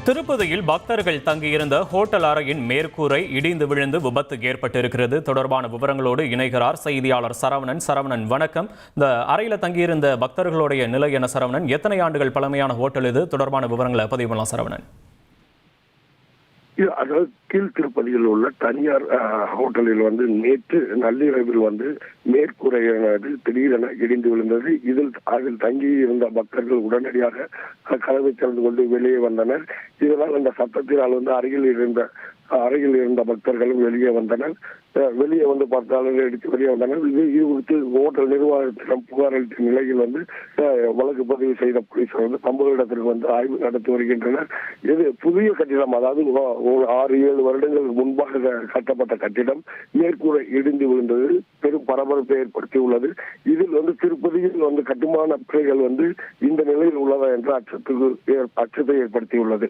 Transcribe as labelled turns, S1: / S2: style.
S1: திருப்பதியில் பக்தர்கள் தங்கியிருந்த ஹோட்டல் அறையின் மேற்கூரை இடிந்து விழுந்து விபத்து ஏற்பட்டிருக்கிறது. தொடர்பான விவரங்களோடு இணைகிறார் செய்தியாளர் சரவணன். சரவணன், வணக்கம். இந்த அறையில் தங்கியிருந்த பக்தர்களுடைய நிலை என்ன சரவணன்? எத்தனை ஆண்டுகள் பழமையான ஹோட்டல் இது? தொடர்பான விவரங்களை பதிவு பண்ணலாம் சரவணன்.
S2: அதாவது கீழ் திருப்பதியில் உள்ள தனியார் ஹோட்டலில் நேற்று நள்ளிரவில் மேற்கூரையானது திடீரென இடிந்து விழுந்தது. அதில் தங்கி இருந்த பக்தர்கள் உடனடியாக கதவை திறந்து கொண்டு வெளியே வந்தனர். இதனால் அந்த சத்தத்தினால் அருகில் இருந்த பக்தர்களும் வெளியே வந்தனர். வெளியே பார்த்தாலும் எடுத்து வெளியே வந்தனர். இது குறித்து ஹோட்டல் நிர்வாகத்திடம் புகார் அளித்த நிலையில் வழக்கு பதிவு செய்த போலீசார் சம்பவ இடத்திற்கு ஆய்வு நடத்தி வருகின்றனர். இது புதிய கட்டிடம், அதாவது 6-7 வருடங்களுக்கு முன்பாக கட்டப்பட்ட கட்டிடம் மேற்கூரை இடிந்து விழுந்தது பெரும் பரபரப்பை ஏற்படுத்தியுள்ளது. இதில் திருப்பதியில் கட்டுமான பிழைகள் இந்த நிலையில் உள்ளதா என்ற அச்சத்தை ஏற்படுத்தியுள்ளது.